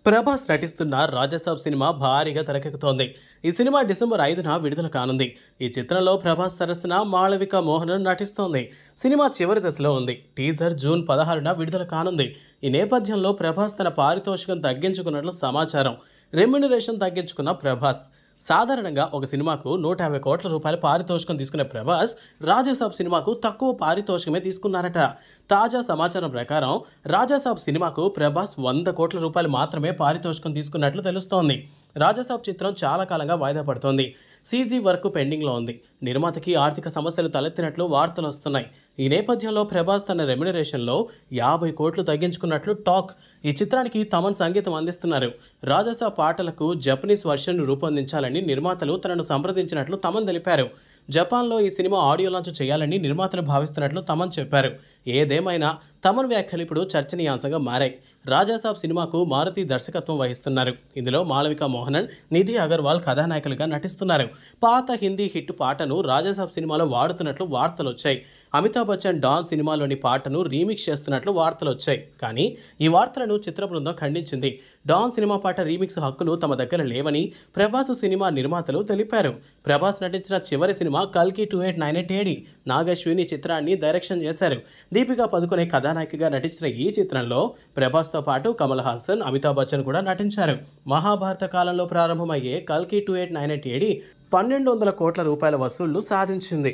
ప్రభాస్ నటిస్తున్న రాజసాబ్ సినిమా భారీగా తెరకెక్కుతోంది. ఈ సినిమా డిసెంబర్ 5న విడుదల కానుంది. ఈ చిత్రంలో ప్రభాస్ సరసన మాళవిక మోహనన్ నటిస్తోంది. సినిమా చివరి దశలో ఉంది. టీజర్ జూన్ 16న విడుదల కానుంది. ఈ నేపథ్యంలో ప్రభాస్ తన పారితోషికం తగ్గించుకున్నట్లు సమాచారం. రెమ్యునరేషన్ తగ్గించుకున్న ప్రభాస్ సాధారణంగా ఒక సినిమాకు 150 కోట్ల రూపాయల పారితోషికం తీసుకునే ప్రభాస్ రాజాసాబ్ సినిమాకు తక్కువ పారితోషికమే తీసుకున్నారట. తాజా సమాచారం ప్రకారం రాజాసాబ్ సినిమాకు ప్రభాస్ 100 కోట్ల రూపాయలు మాత్రమే పారితోషికం తీసుకున్నట్లు తెలుస్తోంది. రాజాసాబ్ చిత్రం చాలా కాలంగా వాయిదా పడుతోంది. సీజీ వర్క్ పెండింగ్లో ఉంది. నిర్మాతకి ఆర్థిక సమస్యలు తలెత్తినట్లు వార్తలు వస్తున్నాయి. ఈ నేపథ్యంలో ప్రభాస్ తన రెమ్యునరేషన్లో 50 కోట్లు తగ్గించుకున్నట్లు టాక్. ఈ చిత్రానికి తమన్ సంగీతం అందిస్తున్నారు. రాజాసాబ్ పాటలకు జపనీస్ వర్షన్ను రూపొందించాలని నిర్మాతలు తనను సంప్రదించినట్లు తమన్ తెలిపారు. జపాన్లో ఈ సినిమా ఆడియో లాంచ్ చేయాలని నిర్మాతలు భావిస్తున్నట్లు తమన్ చెప్పారు. ఏదేమైనా తమన్ వ్యాఖ్యలు ఇప్పుడు చర్చనీయాంశంగా మారాయి. రాజాసాబ్ సినిమాకు మారుతి దర్శకత్వం వహిస్తున్నారు. ఇందులో మాళవిక మోహనన్, నిధి అగర్వాల్ కథానాయకులుగా నటిస్తున్నారు. పాత హిందీ హిట్ పాటను రాజాసాబ్ సినిమాలో వాడుతున్నట్లు వార్తలు వచ్చాయి. అమితాబ్ బచ్చన్ డాన్ సినిమాలోని పాటను రీమిక్స్ చేస్తున్నట్లు వార్తలు వచ్చాయి. కానీ ఈ వార్తలను చిత్ర బృందం ఖండించింది. డాన్ సినిమా పాట రీమిక్స్ హక్కులు తమ దగ్గర లేవని ప్రభాస్ సినిమా నిర్మాతలు తెలిపారు. ప్రభాస్ నటించిన చివరి సినిమా కల్కి 2898 AD. నాగశ్విని చిత్రాన్ని డైరెక్షన్ చేశారు. దీపికా పదుకొనే కథానాయికగా నటించిన ఈ చిత్రంలో ప్రభాస్తో పాటు కమల్ హాసన్, అమితాబ్ బచ్చన్ కూడా నటించారు. మహాభారత కాలంలో ప్రారంభమయ్యే కల్కి 2898 AD 1200 కోట్ల రూపాయల వసూళ్లు సాధించింది.